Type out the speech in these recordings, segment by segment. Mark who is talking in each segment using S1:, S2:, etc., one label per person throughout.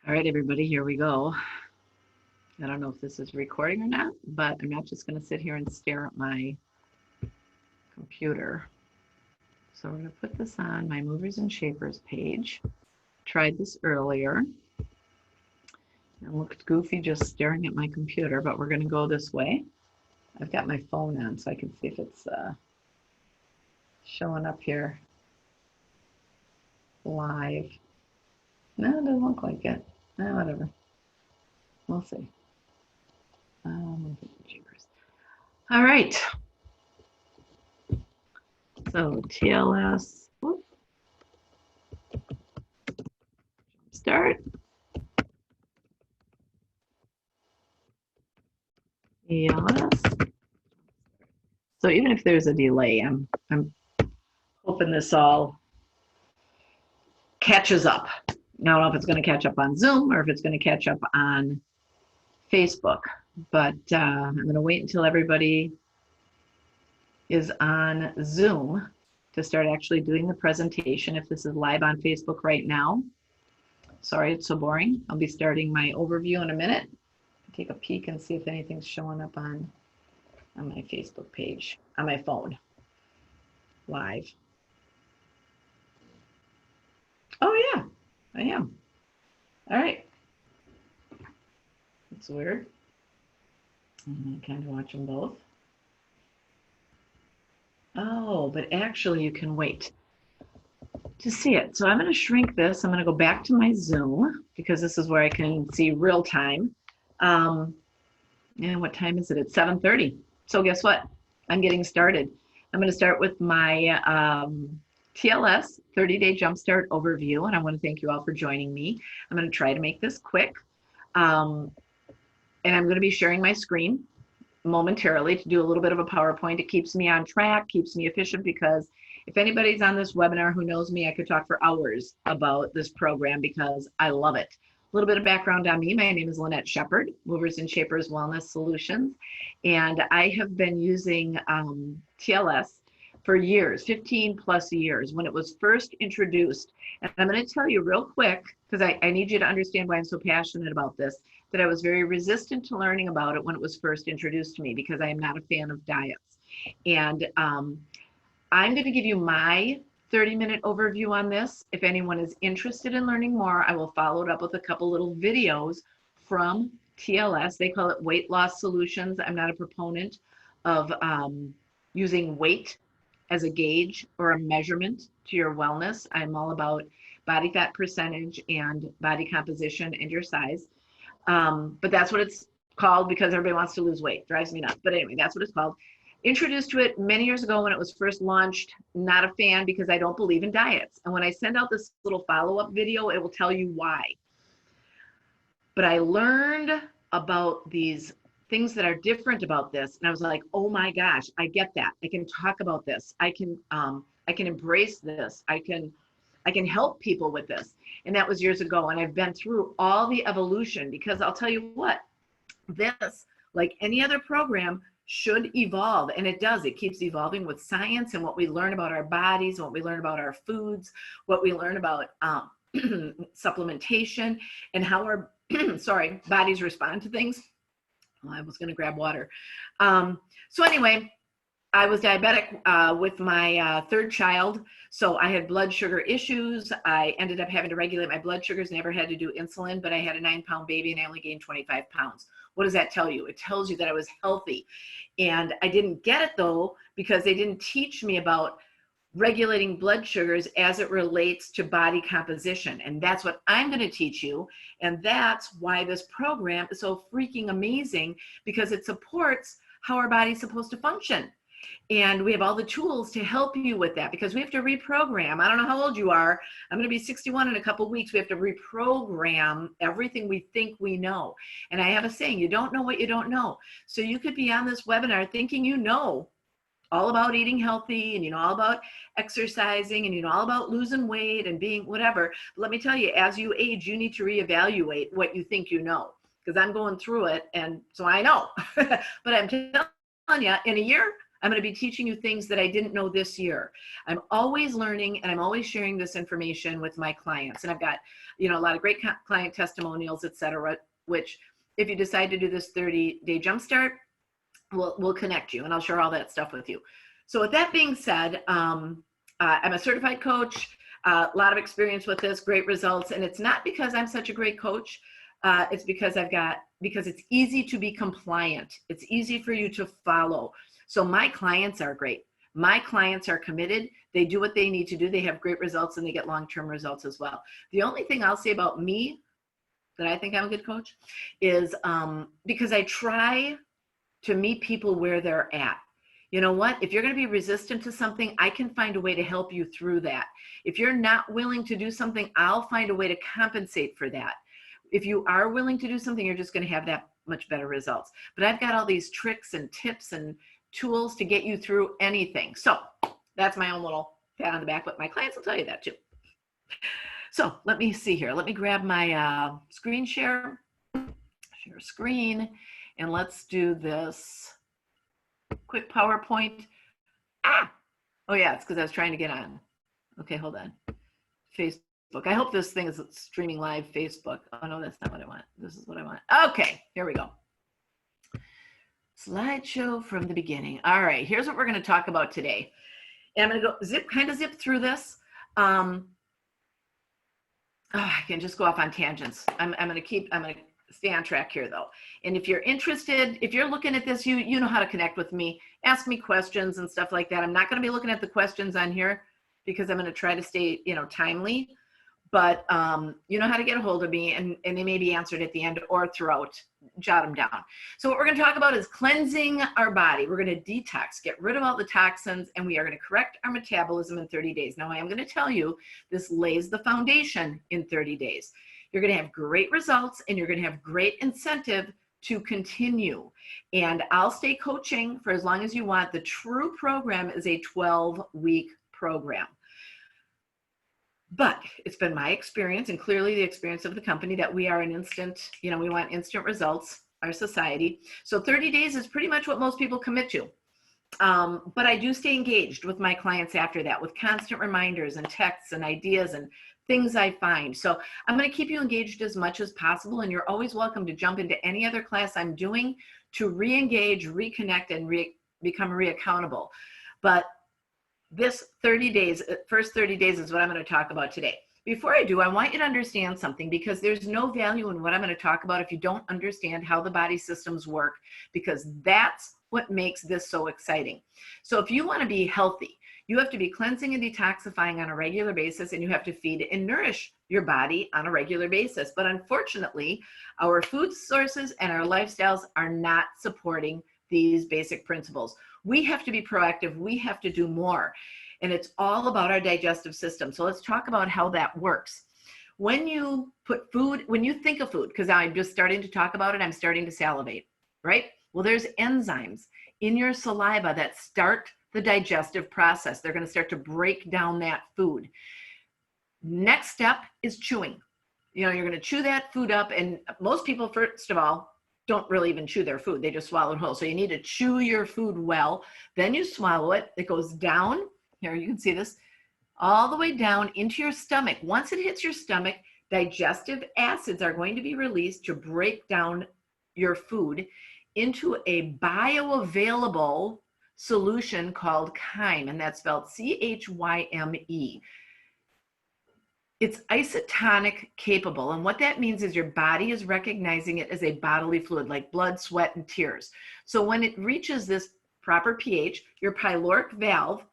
S1: All right, everybody, here we go. I don't know if this is recording or not, but I'm not just going to sit here and stare at my computer. So we're going to put this on my movers and shakers page. Tried this earlier. It looked goofy just staring at my computer, but we're going to go this way. I've got my phone on so I can see if it's showing up here live. No, it doesn't look like it. No, whatever. We'll see. All right. So TLS, start. TLS. So even if there's a delay, I'm hoping this all catches up. I don't know if it's going to catch up on Zoom or if it's going to catch up on Facebook, but I'm going to wait until everybody is on Zoom to start actually doing the presentation. If this is live on Facebook right now, sorry it's so boring. I'll be starting my overview in a minute. Take a peek and see if anything's showing up on my Facebook page, on my phone, live. Oh yeah, I am. All right. That's weird. I kind of watch them both. Oh, but actually you can wait to see it. So I'm going to shrink this. I'm going to go back to my Zoom because this is where I can see real time. And what time is it? It's 7:30. So guess what? I'm getting started. I'm going to start with my TLS 30-day jumpstart overview, and I want to thank you all for joining me. I'm going to try to make this quick, and I'm going to be sharing my screen momentarily to do a little bit of a PowerPoint. It keeps me on track, keeps me efficient, because if anybody's on this webinar who knows me, I could talk for hours about this program because I love it. A little bit of background on me. My name is Lynette Shepard, Movers and Shapers Wellness Solutions, and I have been using TLS for years, 15 plus years, when it was first introduced. And I'm going to tell you real quick, because I need you to understand why I'm so passionate about this, that I was very resistant to learning about it when it was first introduced to me, because I am not a fan of diets. And I'm going to give you my 30-minute overview on this. If anyone is interested in learning more, I will follow it up with a couple little videos from TLS. They call it weight loss solutions. I'm not a proponent of using weight as a gauge or a measurement to your wellness. I'm all about body fat percentage and body composition and your size. But that's what it's called because everybody wants to lose weight. Drives me nuts. But anyway, that's what it's called. Introduced to it many years ago when it was first launched. Not a fan because I don't believe in diets. And when I send out this little follow-up video, it will tell you why. But I learned about these things that are different about this, and I was like, oh my gosh, I get that. I can talk about this. I can embrace this. I can help people with this. And that was years ago. And I've been through all the evolution, because I'll tell you what, this, like any other program, should evolve, and it does. It keeps evolving with science and what we learn about our bodies, what we learn about our foods, what we learn about supplementation, and how our bodies respond to things. Well, I was going to grab water. So anyway, I was diabetic with my third child, so I had blood sugar issues. I ended up having to regulate my blood sugars, never had to do insulin, but I had a 9-pound baby and I only gained 25 pounds. What does that tell you? It tells you that I was healthy. And I didn't get it though, because they didn't teach me about regulating blood sugars as it relates to body composition. And that's what I'm going to teach you. And that's why this program is so freaking amazing, because it supports how our body's supposed to function. And we have all the tools to help you with that, because we have to reprogram. I don't know how old you are. I'm going to be 61 in a couple of weeks. We have to reprogram everything we think we know. And I have a saying, you don't know what you don't know. So you could be on this webinar thinking you know all about eating healthy, and you know all about exercising, and you know all about losing weight and being whatever. But let me tell you, as you age, you need to reevaluate what you think you know, because I'm going through it, and so I know. But I'm telling you, in a year, I'm going to be teaching you things that I didn't know this year. I'm always learning, and I'm always sharing this information with my clients. And I've got, a lot of great client testimonials, et cetera, which if you decide to do this 30-day jumpstart, we'll connect you, and I'll share all that stuff with you. So with that being said, I'm a certified coach, a lot of experience with this, great results. And it's not because I'm such a great coach. It's because because it's easy to be compliant. It's easy for you to follow. So my clients are great. My clients are committed. They do what they need to do. They have great results, and they get long-term results as well. The only thing I'll say about me that I think I'm a good coach is because I try to meet people where they're at. You know what? If you're going to be resistant to something, I can find a way to help you through that. If you're not willing to do something, I'll find a way to compensate for that. If you are willing to do something, you're just going to have that much better results. But I've got all these tricks and tips and tools to get you through anything. So that's my own little pat on the back, but my clients will tell you that too. So let me see here. Let me grab my screen share screen, and let's do this quick PowerPoint. Oh yeah, it's because I was trying to get on. Okay, hold on. Facebook. I hope this thing is streaming live Facebook. Oh no, that's not what I want. This is what I want. Okay, here we go. Slideshow from the beginning. All right, here's what we're going to talk about today. And I'm going to go zip through this. I can just go off on tangents. I'm going to stay on track here though. And if you're interested, if you're looking at this, you know how to connect with me, ask me questions and stuff like that. I'm not going to be looking at the questions on here because I'm going to try to stay, timely, but you know how to get a hold of me, and they may be answered at the end or throughout. Jot them down. So what we're going to talk about is cleansing our body. We're going to detox, get rid of all the toxins, and we are going to correct our metabolism in 30 days. Now I am going to tell you, this lays the foundation in 30 days. You're going to have great results, and you're going to have great incentive to continue. And I'll stay coaching for as long as you want. The true program is a 12-week program. But it's been my experience, and clearly the experience of the company, that we are an instant, we want instant results, our society. So 30 days is pretty much what most people commit to. But I do stay engaged with my clients after that with constant reminders and texts and ideas and things I find. So I'm going to keep you engaged as much as possible, and you're always welcome to jump into any other class I'm doing to re-engage, reconnect, and become re-accountable. But this 30 days, first 30 days is what I'm going to talk about today. Before I do, I want you to understand something, because there's no value in what I'm going to talk about if you don't understand how the body systems work, because that's what makes this so exciting. So if you want to be healthy, you have to be cleansing and detoxifying on a regular basis, and you have to feed and nourish your body on a regular basis. But unfortunately, our food sources and our lifestyles are not supporting these basic principles. We have to be proactive. We have to do more. And it's all about our digestive system. So let's talk about how that works. When you put food, when you think of food, because I'm just starting to talk about it, I'm starting to salivate, right? Well, there's enzymes in your saliva that start the digestive process. They're going to start to break down that food. Next step is chewing. You're going to chew that food up. And most people, first of all, don't really even chew their food. They just swallow it whole. So you need to chew your food well. Then you swallow it. It goes down. Here, you can see this, all the way down into your stomach. Once it hits your stomach, digestive acids are going to be released to break down your food into a bioavailable solution called chyme, and that's spelled C-H-Y-M-E. It's isotonic capable, and what that means is your body is recognizing it as a bodily fluid, like blood, sweat, and tears. So when it reaches this proper pH, your pyloric valve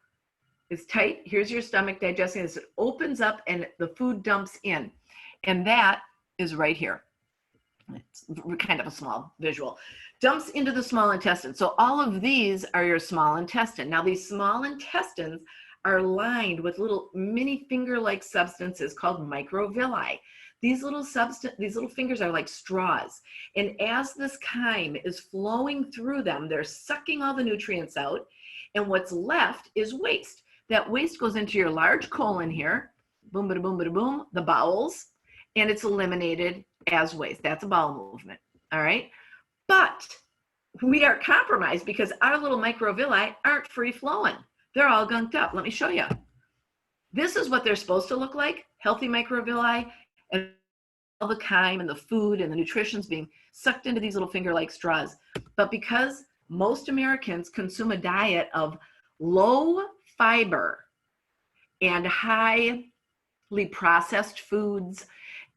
S1: is tight. Here's your stomach digesting this. It opens up and the food dumps in, and that is right here. It's kind of a small visual. Dumps into the small intestine. So all of these are your small intestine. Now these small intestines are lined with little mini finger-like substances called microvilli. These little fingers are like straws. And as this chyme is flowing through them, they're sucking all the nutrients out, and what's left is waste. That waste goes into your large colon here, boom, bada, boom, bada, boom, the bowels, and it's eliminated as waste. That's a bowel movement, all right? But we are compromised because our little microvilli aren't free flowing. They're all gunked up. Let me show you. This is what they're supposed to look like, healthy microvilli, and all the chyme and the food and the nutrition's being sucked into these little finger-like straws. But because most Americans consume a diet of low fiber and highly processed foods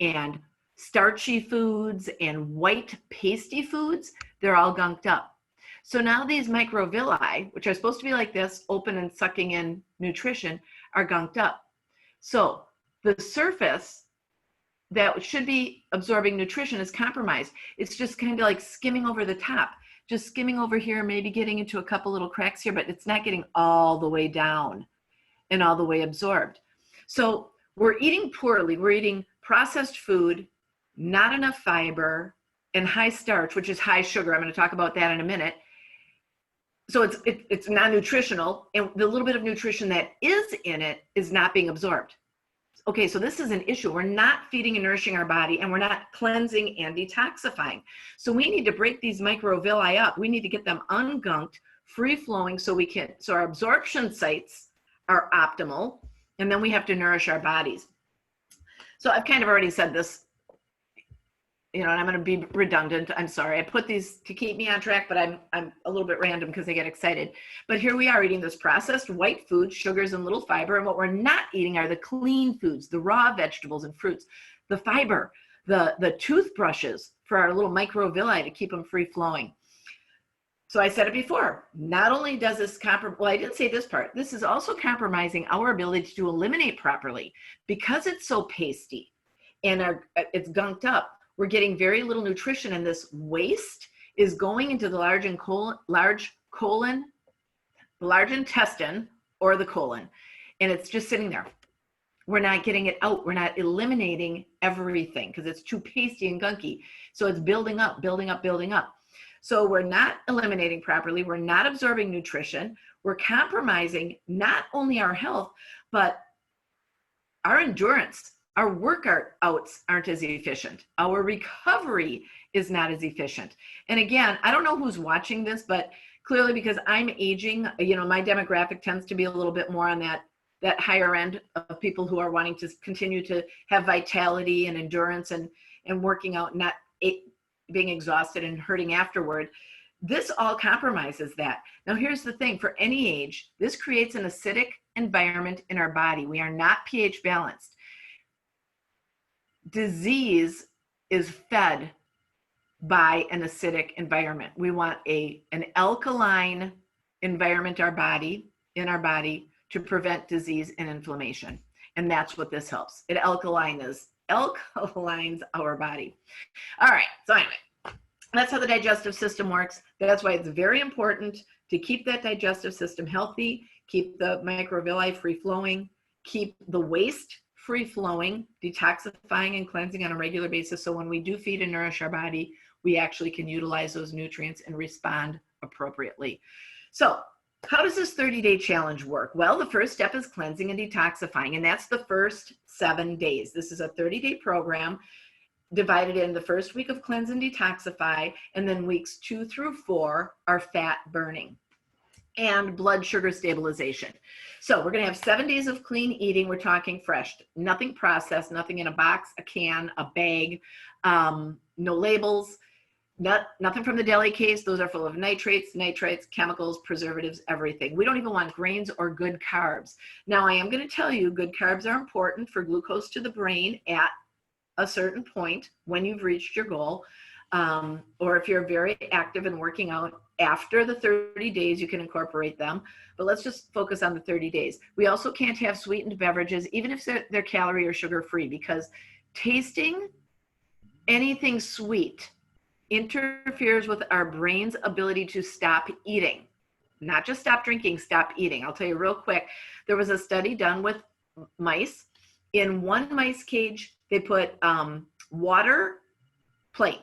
S1: and starchy foods and white pasty foods, they're all gunked up. So now these microvilli, which are supposed to be like this, open and sucking in nutrition, are gunked up. So the surface that should be absorbing nutrition is compromised. It's just kind of like skimming over the top, just skimming over here, maybe getting into a couple little cracks here, but it's not getting all the way down and all the way absorbed. So we're eating poorly. We're eating processed food, not enough fiber, and high starch, which is high sugar. I'm going to talk about that in a minute. So it's non-nutritional, and the little bit of nutrition that is in it is not being absorbed. Okay, so this is an issue. We're not feeding and nourishing our body, and we're not cleansing and detoxifying. So we need to break these microvilli up. We need to get them ungunked, free-flowing, so our absorption sites are optimal, and then we have to nourish our bodies. So I've kind of already said this, and I'm going to be redundant. I'm sorry. I put these to keep me on track, but I'm a little bit random because I get excited. But here we are eating this processed white food, sugars and little fiber. And what we're not eating are the clean foods, the raw vegetables and fruits, the fiber, the toothbrushes for our little microvilli to keep them free flowing. So I said it before, not only does this well, I didn't say this part. This is also compromising our ability to eliminate properly because it's so pasty and it's gunked up. We're getting very little nutrition, and this waste is going into the large intestine or the colon, and it's just sitting there. We're not getting it out. We're not eliminating everything because it's too pasty and gunky. So it's building up, building up, building up. So we're not eliminating properly. We're not absorbing nutrition. We're compromising not only our health, but our endurance. Our workouts aren't as efficient. Our recovery is not as efficient. And again, I don't know who's watching this, but clearly because I'm aging, my demographic tends to be a little bit more on that higher end of people who are wanting to continue to have vitality and endurance and working out, not being exhausted and hurting afterward. This all compromises that. Now, here's the thing. For any age, this creates an acidic environment in our body. We are not pH balanced. Disease is fed by an acidic environment. We want an alkaline environment in our body to prevent disease and inflammation. And that's what this helps. It alkalines our body. All right, so anyway, that's how the digestive system works. That's why it's very important to keep that digestive system healthy, keep the microvilli free flowing, keep the waste free flowing, detoxifying and cleansing on a regular basis. So when we do feed and nourish our body, we actually can utilize those nutrients and respond appropriately. So how does this 30-day challenge work? Well, the first step is cleansing and detoxifying, and that's the first 7 days. This is a 30-day program divided in the first week of cleanse and detoxify, and then weeks 2 through 4 are fat burning and blood sugar stabilization. So we're gonna have 7 days of clean eating. We're talking fresh, nothing processed, nothing in a box, a can, a bag, no labels, nothing from the deli case. Those are full of nitrates, chemicals, preservatives, everything. We don't even want grains or good carbs. Now, I am gonna tell you, good carbs are important for glucose to the brain at a certain point when you've reached your goal, or if you're very active and working out. After the 30 days, you can incorporate them, but let's just focus on the 30 days. We also can't have sweetened beverages, even if they're calorie or sugar-free, because tasting anything sweet interferes with our brain's ability to stop eating. Not just stop drinking, stop eating. I'll tell you real quick, there was a study done with mice. In one mice cage, they put water, plain.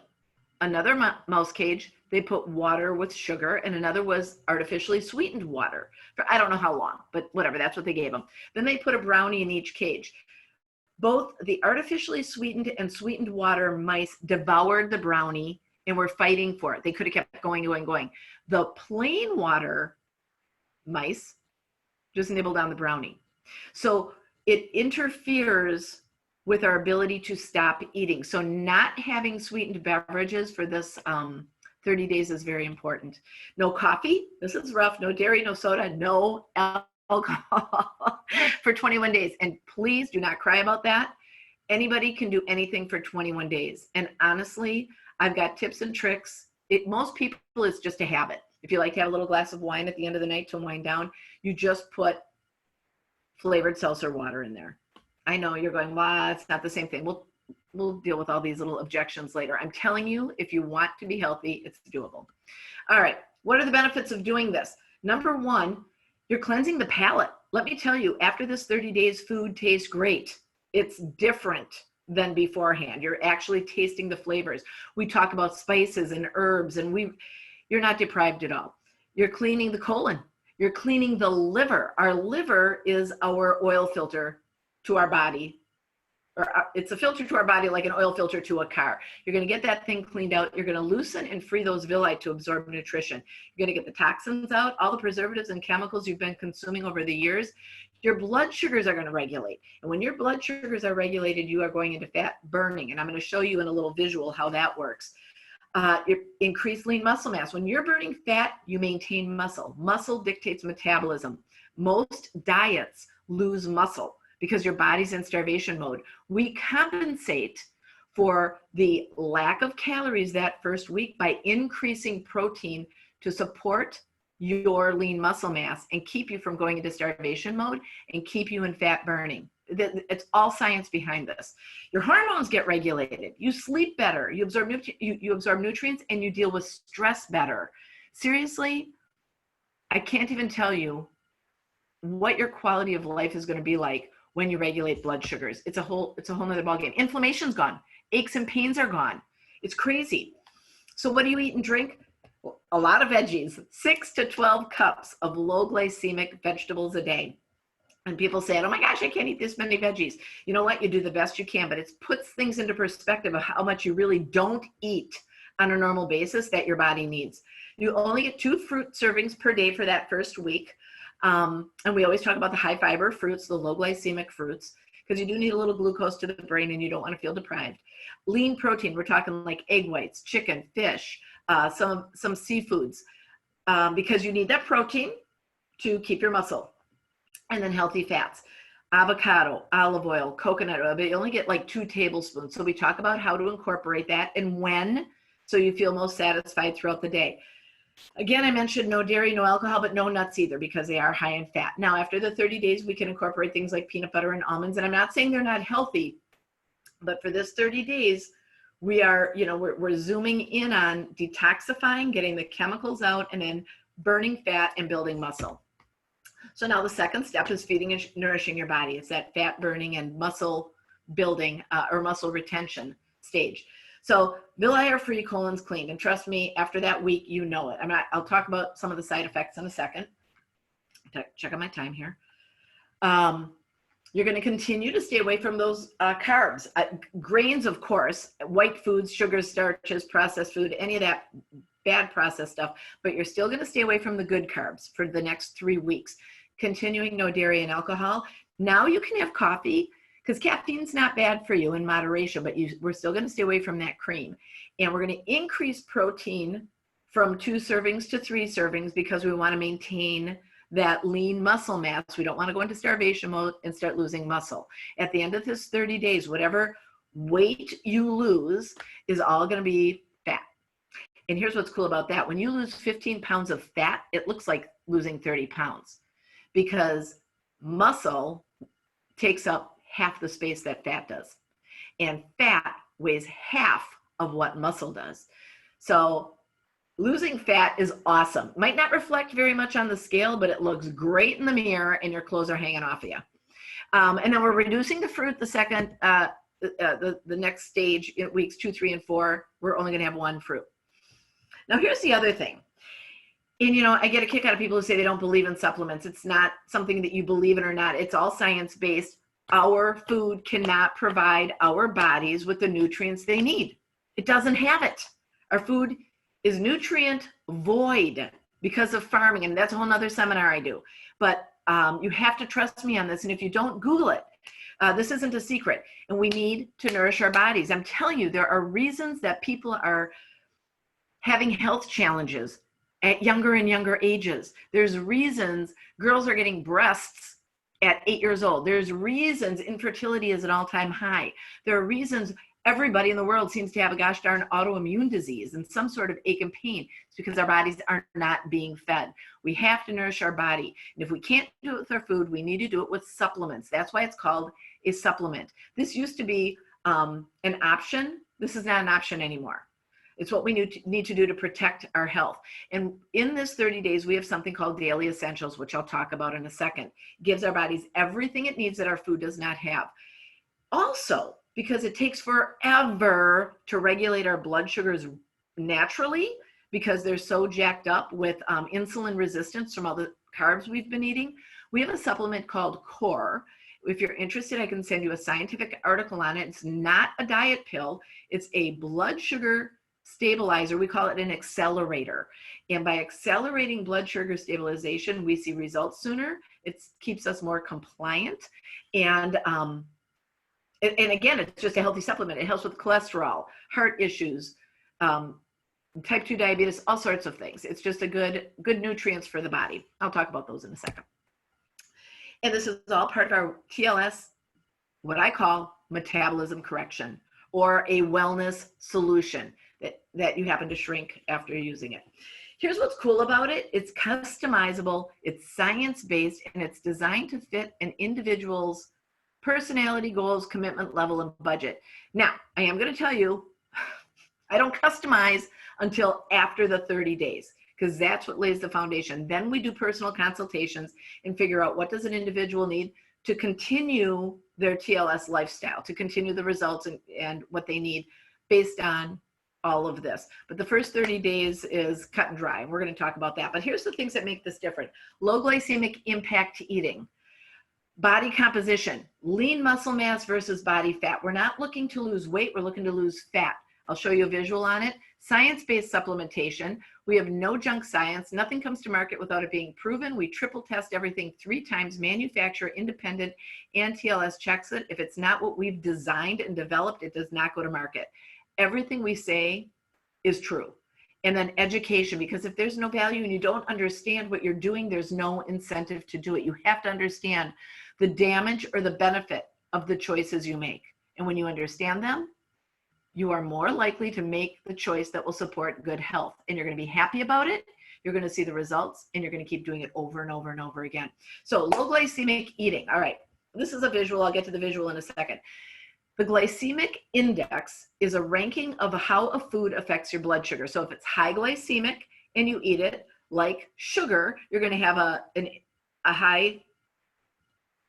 S1: Another mouse cage, they put water with sugar, and another was artificially sweetened water for I don't know how long, but whatever, that's what they gave them. Then they put a brownie in each cage. Both the artificially sweetened and sweetened water mice devoured the brownie, and were fighting for it. They could have kept going, going, going. The plain water mice just nibble down the brownie. So it interferes with our ability to stop eating. So not having sweetened beverages for this 30 days is very important. No coffee, this is rough, no dairy, no soda, no alcohol for 21 days. And please do not cry about that. Anybody can do anything for 21 days. And honestly, I've got tips and tricks. Most people, it's just a habit. If you like to have a little glass of wine at the end of the night to wind down, you just put flavored seltzer water in there. I know you're going, wow, it's not the same thing. We'll deal with all these little objections later. I'm telling you, if you want to be healthy, it's doable. All right, what are the benefits of doing this? Number one, you're cleansing the palate. Let me tell you, after this 30 days, food tastes great. It's different than beforehand. You're actually tasting the flavors. We talk about spices and herbs, and you're not deprived at all. You're cleaning the colon. You're cleaning the liver. Our liver is our oil filter to our body, or it's a filter to our body like an oil filter to a car. You're going to get that thing cleaned out. You're going to loosen and free those villi to absorb nutrition. You're going to get the toxins out, all the preservatives and chemicals you've been consuming over the years. Your blood sugars are going to regulate. And when your blood sugars are regulated, you are going into fat burning. And I'm going to show you in a little visual how that works. Increase lean muscle mass. When you're burning fat, you maintain muscle. Muscle dictates metabolism. Most diets lose muscle because your body's in starvation mode. We compensate for the lack of calories that first week by increasing protein to support your lean muscle mass and keep you from going into starvation mode and keep you in fat burning. It's all science behind this. Your hormones get regulated. You sleep better. You absorb nutrients, and you deal with stress better. Seriously, I can't even tell you what your quality of life is going to be like when you regulate blood sugars. It's a whole nother ballgame. Inflammation's gone. Aches and pains are gone. It's crazy. So what do you eat and drink? A lot of veggies, 6 to 12 cups of low glycemic vegetables a day. And people say, oh my gosh, I can't eat this many veggies. You know what? You do the best you can, but it puts things into perspective of how much you really don't eat on a normal basis that your body needs. You only get 2 fruit servings per day for that first week. And we always talk about the high fiber fruits, the low glycemic fruits, because you do need a little glucose to the brain and you don't want to feel deprived. Lean protein, we're talking like egg whites, chicken, fish, some seafoods, because you need that protein to keep your muscle. And then healthy fats, avocado, olive oil, coconut oil, but you only get like 2 tablespoons. So we talk about how to incorporate that and when, so you feel most satisfied throughout the day. Again, I mentioned no dairy, no alcohol, but no nuts either because they are high in fat. Now, after the 30 days, we can incorporate things like peanut butter and almonds. And I'm not saying they're not healthy, but for this 30 days, we are, we're zooming in on detoxifying, getting the chemicals out, and then burning fat and building muscle. So now the second step is feeding and nourishing your body. It's that fat burning and muscle building or muscle retention stage. So villi are free, colon's cleaned. And trust me, after that week, you know it. I'll talk about some of the side effects in a second. Check on my time here. You're going to continue to stay away from those carbs. Grains, of course, white foods, sugars, starches, processed food, any of that bad processed stuff, but you're still going to stay away from the good carbs for the next 3 weeks. Continuing no dairy and alcohol. Now you can have coffee because caffeine's not bad for you in moderation, but we're still going to stay away from that cream. And we're going to increase protein from 2 servings to 3 servings because we want to maintain that lean muscle mass. We don't want to go into starvation mode and start losing muscle. At the end of this 30 days, whatever weight you lose is all going to be fat. And here's what's cool about that. When you lose 15 pounds of fat, it looks like losing 30 pounds because muscle takes up half the space that fat does. And fat weighs half of what muscle does. So losing fat is awesome. Might not reflect very much on the scale, but it looks great in the mirror and your clothes are hanging off of you. And then we're reducing the fruit the next stage in weeks 2, 3, and 4. We're only going to have 1 fruit. Now, here's the other thing. And, I get a kick out of people who say they don't believe in supplements. It's not something that you believe in or not. It's all science-based. Our food cannot provide our bodies with the nutrients they need. It doesn't have it. Our food is nutrient void because of farming, and that's a whole nother seminar I do. But you have to trust me on this, and if you don't, Google it. This isn't a secret, and we need to nourish our bodies. I'm telling you, there are reasons that people are having health challenges at younger and younger ages. There's reasons girls are getting breasts at 8 years old. There's reasons infertility is at an all-time high. There are reasons everybody in the world seems to have a gosh darn autoimmune disease and some sort of ache and pain. It's because our bodies are not being fed. We have to nourish our body. And if we can't do it with our food, we need to do it with supplements. That's why it's called a supplement. This used to be an option. This is not an option anymore. It's what we need to do to protect our health. And in this 30 days, we have something called Daily Essentials, which I'll talk about in a second. It gives our bodies everything it needs that our food does not have. Also, because it takes forever to regulate our blood sugars naturally, because they're so jacked up with insulin resistance from all the carbs we've been eating, we have a supplement called Core. If you're interested, I can send you a scientific article on it. It's not a diet pill. It's a blood sugar stabilizer. We call it an accelerator. And by accelerating blood sugar stabilization, we see results sooner. It keeps us more compliant. And again, it's just a healthy supplement. It helps with cholesterol, heart issues, type 2 diabetes, all sorts of things. It's just a good nutrients for the body. I'll talk about those in a second. And this is all part of our TLS, what I call metabolism correction, or a wellness solution that you happen to shrink after using it. Here's what's cool about it. It's customizable, it's science-based, and it's designed to fit an individual's personality, goals, commitment level, and budget. Now, I am going to tell you, I don't customize until after the 30 days, because that's what lays the foundation. Then we do personal consultations and figure out what does an individual need to continue their TLS lifestyle, to continue the results and what they need based on all of this. But the first 30 days is cut and dry. We're going to talk about that. But here's the things that make this different. Low glycemic impact to eating. Body composition, lean muscle mass versus body fat. We're not looking to lose weight, we're looking to lose fat. I'll show you a visual on it. Science-based supplementation. We have no junk science. Nothing comes to market without it being proven. We triple test everything 3 times, manufacturer independent, and TLS checks it. If it's not what we've designed and developed, it does not go to market. Everything we say is true. And then education, because if there's no value and you don't understand what you're doing, there's no incentive to do it. You have to understand the damage or the benefit of the choices you make. And when you understand them, you are more likely to make the choice that will support good health. And you're going to be happy about it. You're going to see the results, and you're going to keep doing it over and over and over again. So low glycemic eating. All right, this is a visual. I'll get to the visual in a second. The glycemic index is a ranking of how a food affects your blood sugar. So if it's high glycemic and you eat it, like sugar, you're going to have a high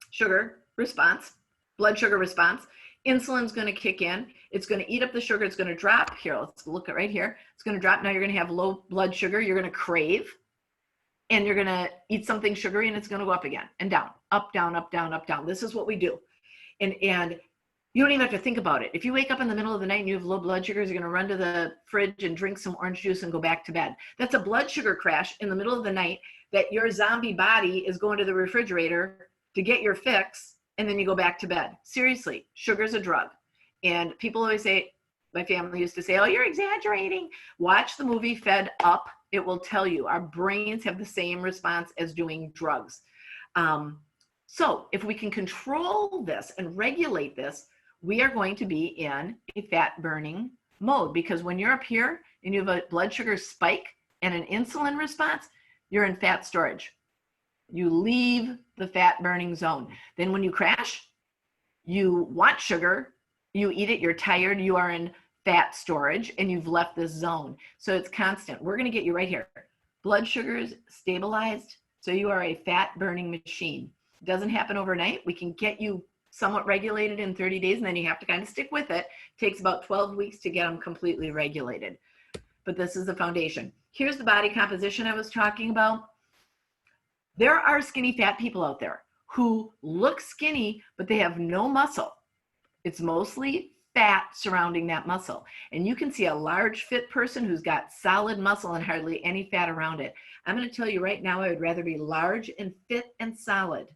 S1: sugar response, blood sugar response. Insulin's going to kick in. It's going to eat up the sugar. It's going to drop. Here, let's look at right here. It's going to drop. Now you're going to have low blood sugar. You're going to crave, and you're going to eat something sugary, and it's going to go up again and down, up, down, up, down, up, down. This is what we do. And you don't even have to think about it. If you wake up in the middle of the night and you have low blood sugars, you're going to run to the fridge and drink some orange juice and go back to bed. That's a blood sugar crash in the middle of the night that your zombie body is going to the refrigerator to get your fix, and then you go back to bed. Seriously, sugar's a drug. And people always say, my family used to say, oh, you're exaggerating. Watch the movie Fed Up. It will tell you our brains have the same response as doing drugs. So if we can control this and regulate this, we are going to be in a fat burning mode, because when you're up here and you have a blood sugar spike and an insulin response, you're in fat storage. You leave the fat burning zone. Then when you crash, you want sugar, you eat it, you're tired, you are in fat storage, and you've left this zone. So it's constant. We're going to get you right here. Blood sugars stabilized, so you are a fat burning machine. It doesn't happen overnight. We can get you somewhat regulated in 30 days, and then you have to kind of stick with it. It takes about 12 weeks to get them completely regulated. But this is the foundation. Here's the body composition I was talking about. There are skinny fat people out there who look skinny, but they have no muscle. It's mostly fat surrounding that muscle. And you can see a large, fit person who's got solid muscle and hardly any fat around it. I'm going to tell you right now, I would rather be large and fit and solid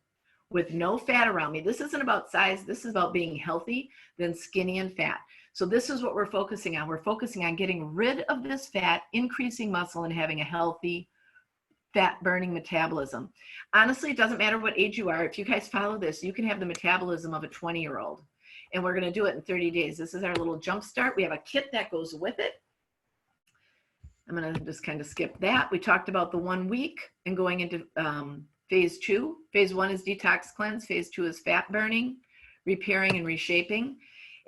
S1: with no fat around me. This isn't about size. This is about being healthy than skinny and fat. So this is what we're focusing on. We're focusing on getting rid of this fat, increasing muscle, and having a healthy fat burning metabolism. Honestly, it doesn't matter what age you are. If you guys follow this, you can have the metabolism of a 20-year-old. And we're going to do it in 30 days. This is our little jump start. We have a kit that goes with it. I'm going to just kind of skip that. We talked about the 1 week and going into phase 2. Phase 1 is detox cleanse. Phase 2 is fat burning, repairing, and reshaping.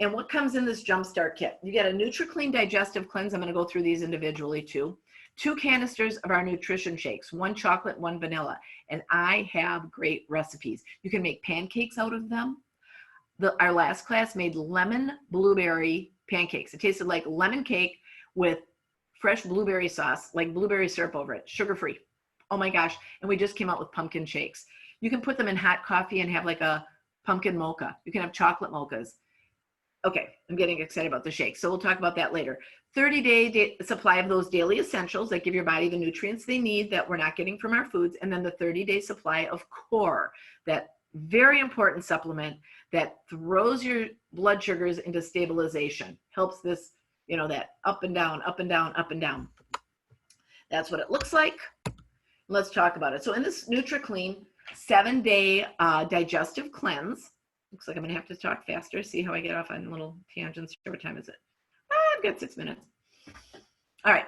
S1: And what comes in this jumpstart kit? You get a NutriClean digestive cleanse. I'm going to go through these individually too. 2 canisters of our nutrition shakes, 1 chocolate, 1 vanilla. And I have great recipes. You can make pancakes out of them. Our last class made lemon blueberry pancakes. It tasted like lemon cake with fresh blueberry sauce, like blueberry syrup over it, sugar-free. Oh my gosh. And we just came out with pumpkin shakes. You can put them in hot coffee and have like a pumpkin mocha. You can have chocolate mochas. Okay, I'm getting excited about the shakes. So we'll talk about that later. 30-day supply of those daily essentials that give your body the nutrients they need that we're not getting from our foods. And then the 30-day supply of Core, that very important supplement that throws your blood sugars into stabilization, helps this, you know, that up and down, up and down, up and down. That's what it looks like. Let's talk about it. So in this NutriClean 7-day digestive cleanse, looks like I'm going to have to talk faster. See how I get off on little tangents. What time is it? I've got 6 minutes. All right.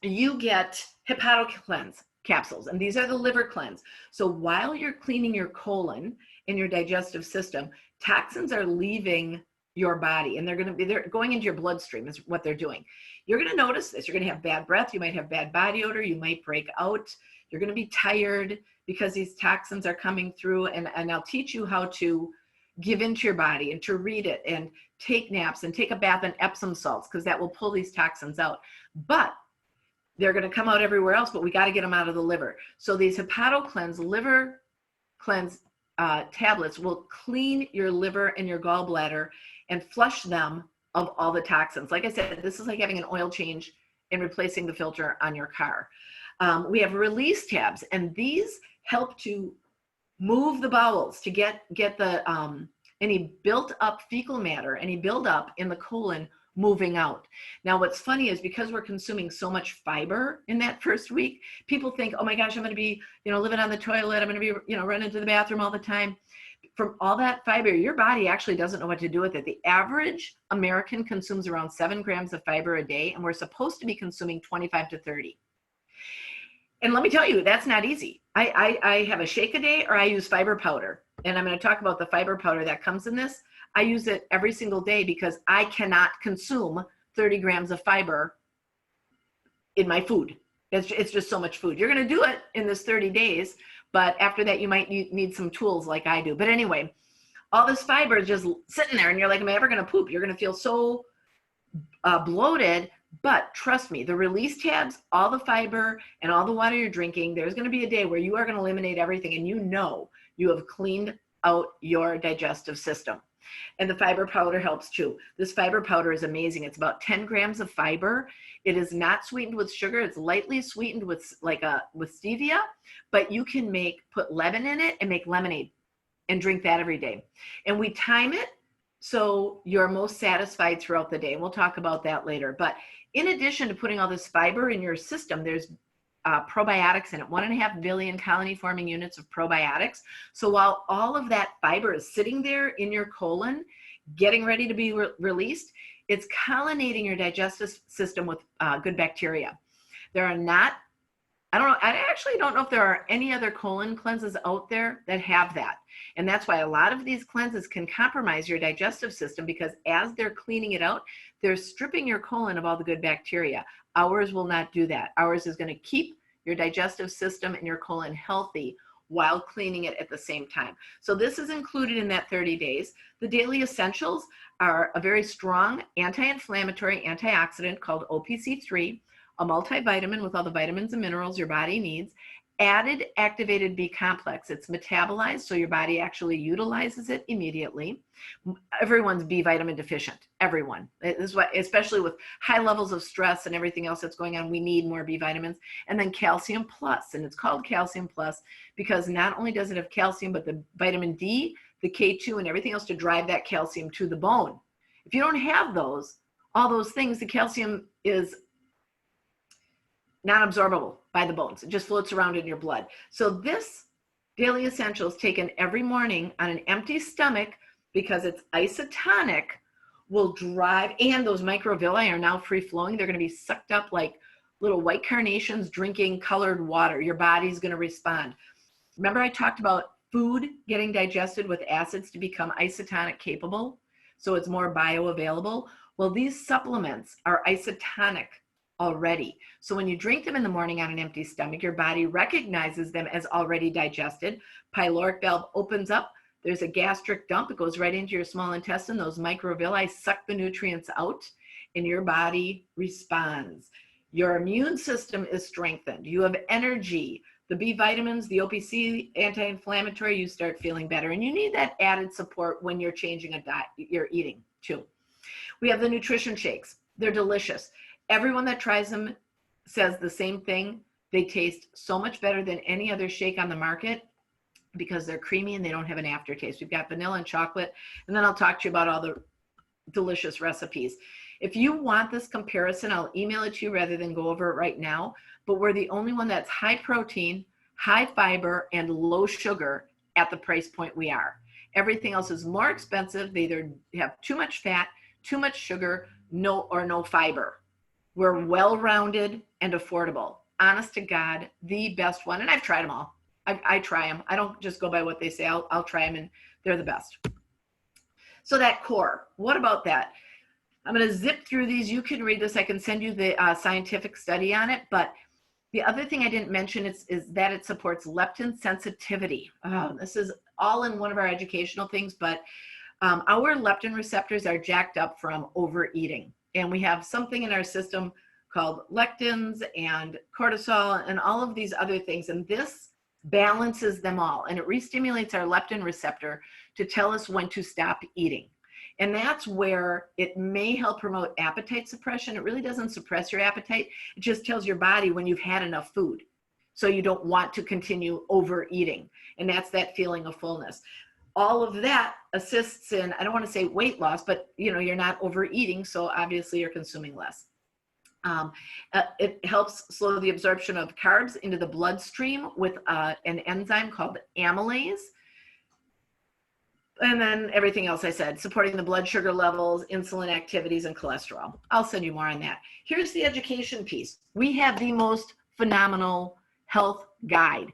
S1: You get hepato cleanse capsules, and these are the liver cleanse. So while you're cleaning your colon and your digestive system, toxins are leaving your body, and they're going into your bloodstream is what they're doing. You're going to notice this. You're going to have bad breath. You might have bad body odor. You might break out. You're going to be tired because these toxins are coming through, and I'll teach you how to give into your body and to read it and take naps and take a bath in Epsom salts, because that will pull these toxins out. But they're going to come out everywhere else, but we got to get them out of the liver. So these hepato cleanse, liver cleanse tablets will clean your liver and your gallbladder and flush them of all the toxins. Like I said, this is like having an oil change and replacing the filter on your car. We have release tabs, and these help to move the bowels to get the any built up fecal matter, any buildup in the colon moving out. Now, what's funny is because we're consuming so much fiber in that first week, people think, oh my gosh, I'm going to be, living on the toilet. I'm going to be, running to the bathroom all the time. From all that fiber, your body actually doesn't know what to do with it. The average American consumes around 7 grams of fiber a day, and we're supposed to be consuming 25 to 30. And let me tell you, that's not easy. I have a shake a day, or I use fiber powder. And I'm going to talk about the fiber powder that comes in this. I use it every single day because I cannot consume 30 grams of fiber in my food. It's just so much food. You're going to do it in this 30 days, but after that, you might need some tools like I do. But anyway, all this fiber is just sitting there, and you're like, am I ever going to poop? You're going to feel so bloated. But trust me, the release tabs, all the fiber and all the water you're drinking, there's going to be a day where you are going to eliminate everything, and you have cleaned out your digestive system. And the fiber powder helps too. This fiber powder is amazing. It's about 10 grams of fiber. It is not sweetened with sugar. It's lightly sweetened with stevia, but you can put lemon in it and make lemonade and drink that every day. And we time it so you're most satisfied throughout the day. And we'll talk about that later. But in addition to putting all this fiber in your system, there's probiotics in it, 1.5 billion colony forming units of probiotics. So while all of that fiber is sitting there in your colon, getting ready to be released, it's colonating your digestive system with good bacteria. I actually don't know if there are any other colon cleanses out there that have that. And that's why a lot of these cleanses can compromise your digestive system, because as they're cleaning it out, they're stripping your colon of all the good bacteria. Ours will not do that. Ours is going to keep your digestive system and your colon healthy while cleaning it at the same time. So this is included in that 30 days. The daily essentials are a very strong anti-inflammatory antioxidant called OPC3, a multivitamin with all the vitamins and minerals your body needs, added activated B complex. It's metabolized, so your body actually utilizes it immediately. Everyone's B vitamin deficient, everyone. This is why, especially with high levels of stress and everything else that's going on, we need more B vitamins. And then calcium plus, and it's called calcium plus because not only does it have calcium, but the vitamin D, the K2, and everything else to drive that calcium to the bone. If you don't have those, all those things, the calcium is not absorbable by the bones. It just floats around in your blood. So this daily essential is taken every morning on an empty stomach because it's isotonic, will drive, and those microvilli are now free flowing. They're going to be sucked up like little white carnations drinking colored water. Your body's going to respond. Remember I talked about food getting digested with acids to become isotonic capable, so it's more bioavailable? Well, these supplements are isotonic already. So when you drink them in the morning on an empty stomach, your body recognizes them as already digested. Pyloric valve opens up. There's a gastric dump. It goes right into your small intestine. Those microvilli suck the nutrients out and your body responds. Your immune system is strengthened. You have energy. The B vitamins, the OPC, anti-inflammatory, you start feeling better. And you need that added support when you're changing a diet, you're eating too. We have the nutrition shakes. They're delicious. Everyone that tries them says the same thing. They taste so much better than any other shake on the market because they're creamy and they don't have an aftertaste. We've got vanilla and chocolate, and then I'll talk to you about all the delicious recipes. If you want this comparison, I'll email it to you rather than go over it right now, but we're the only one that's high protein, high fiber, and low sugar at the price point we are. Everything else is more expensive. They either have too much fat, too much sugar, no fiber. We're well-rounded and affordable. Honest to God, the best one. And I've tried them all. I try them. I don't just go by what they say. I'll try them, and they're the best. So that core, what about that? I'm going to zip through these. You can read this. I can send you the scientific study on it. But the other thing I didn't mention is that it supports leptin sensitivity. This is all in one of our educational things, but our leptin receptors are jacked up from overeating. And we have something in our system called lectins and cortisol and all of these other things. And this balances them all. And it re-stimulates our leptin receptor to tell us when to stop eating. And that's where it may help promote appetite suppression. It really doesn't suppress your appetite. It just tells your body when you've had enough food. So you don't want to continue overeating. And that's that feeling of fullness. All of that assists in, I don't want to say weight loss, but you're not overeating, so obviously you're consuming less. It helps slow the absorption of carbs into the bloodstream with an enzyme called amylase. And then everything else I said, supporting the blood sugar levels, insulin activities, and cholesterol. I'll send you more on that. Here's the education piece. We have the most phenomenal health guide.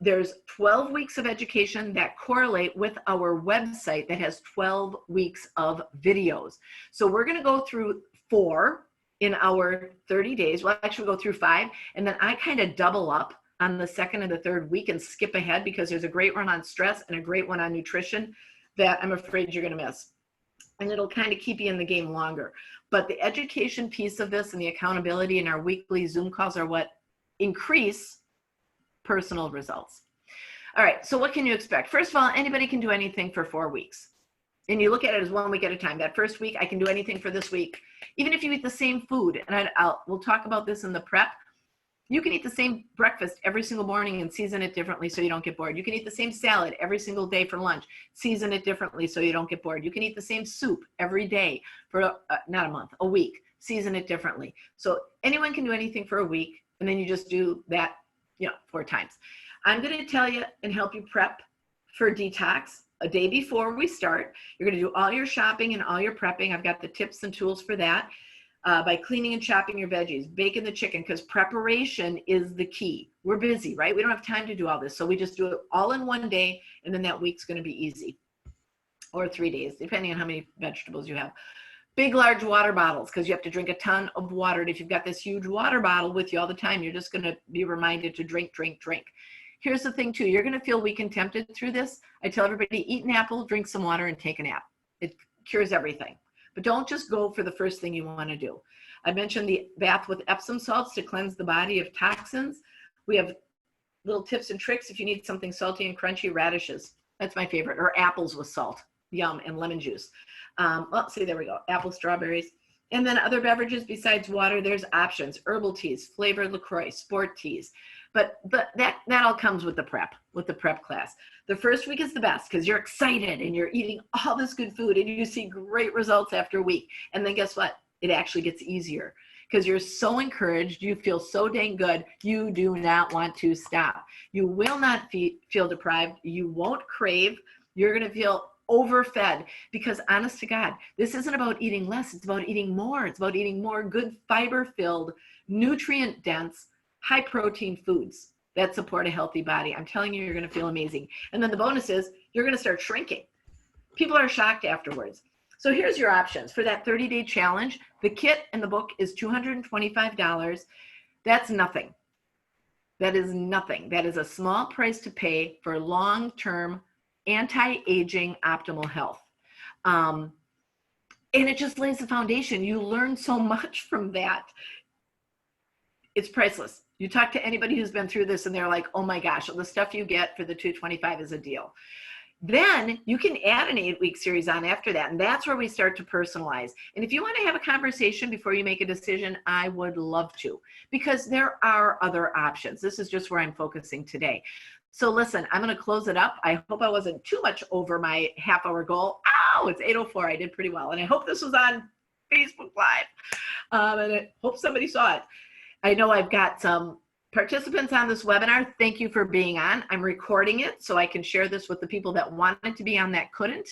S1: There's 12 weeks of education that correlate with our website that has 12 weeks of videos. So we're going to go through 4 in our 30 days. We'll actually go through 5, and then I kind of double up on the 2nd and the 3rd week and skip ahead because there's a great one on stress and a great one on nutrition that I'm afraid you're going to miss. And it'll kind of keep you in the game longer. But the education piece of this and the accountability in our weekly Zoom calls are what increase personal results. All right, so what can you expect? First of all, anybody can do anything for 4 weeks. And you look at it as 1 week at a time. That first week, I can do anything for this week. Even if you eat the same food, and we'll talk about this in the prep, you can eat the same breakfast every single morning and season it differently so you don't get bored. You can eat the same salad every single day for lunch, season it differently so you don't get bored. You can eat the same soup every day for, not a month, a week, season it differently. So anyone can do anything for a week, and then you just do that 4 times. I'm going to tell you and help you prep for detox a day before we start. You're going to do all your shopping and all your prepping. I've got the tips and tools for that by cleaning and chopping your veggies, baking the chicken, because preparation is the key. We're busy, right? We don't have time to do all this. So we just do it all in one day, and then that week's going to be easy. Or 3 days, depending on how many vegetables you have. Big, large water bottles, because you have to drink a ton of water. And if you've got this huge water bottle with you all the time, you're just going to be reminded to drink, drink, drink. Here's the thing, too. You're going to feel weak and tempted through this. I tell everybody, eat an apple, drink some water, and take a nap. It cures everything. But don't just go for the first thing you want to do. I mentioned the bath with Epsom salts to cleanse the body of toxins. We have little tips and tricks if you need something salty and crunchy, radishes. That's my favorite. Or apples with salt. Yum. And lemon juice. See, there we go. Apple, strawberries. And then other beverages besides water, there's options. Herbal teas, flavored LaCroix, sport teas. But that all comes with the prep class. The first week is the best because you're excited and you're eating all this good food and you see great results after a week. And then guess what? It actually gets easier because you're so encouraged. You feel so dang good. You do not want to stop. You will not feel deprived. You won't crave. You're going to feel overfed because honest to God, this isn't about eating less. It's about eating more. It's about eating more good fiber-filled, nutrient-dense, high-protein foods that support a healthy body. I'm telling you, you're going to feel amazing. And then the bonus is you're going to start shrinking. People are shocked afterwards. So here's your options. For that 30-day challenge, the kit and the book is $225. That's nothing. That is nothing. That is a small price to pay for long-term anti-aging optimal health. And it just lays the foundation. You learn so much from that. It's priceless. You talk to anybody who's been through this and they're like, oh my gosh, the stuff you get for the $225 is a deal. Then you can add an 8-week series on after that. And that's where we start to personalize. And if you want to have a conversation before you make a decision, I would love to, because there are other options. This is just where I'm focusing today. So listen, I'm going to close it up. I hope I wasn't too much over my half-hour goal. Oh, it's 8:04. I did pretty well. And I hope this was on Facebook Live. And I hope somebody saw it. I know I've got some participants on this webinar. Thank you for being on. I'm recording it so I can share this with the people that wanted to be on that couldn't.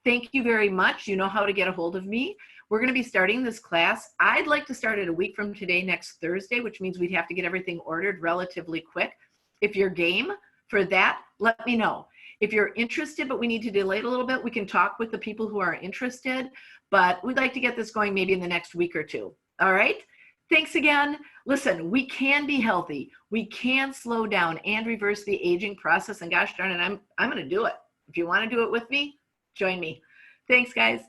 S1: Thank you very much. You know how to get a hold of me. We're going to be starting this class. I'd like to start it a week from today, next Thursday, which means we'd have to get everything ordered relatively quick. If you're game for that, let me know. If you're interested, but we need to delay it a little bit, we can talk with the people who are interested, but we'd like to get this going maybe in the next week or two. All right? Thanks again. Listen, we can be healthy. We can slow down and reverse the aging process. And gosh darn it, I'm going to do it. If you want to do it with me, join me. Thanks, guys.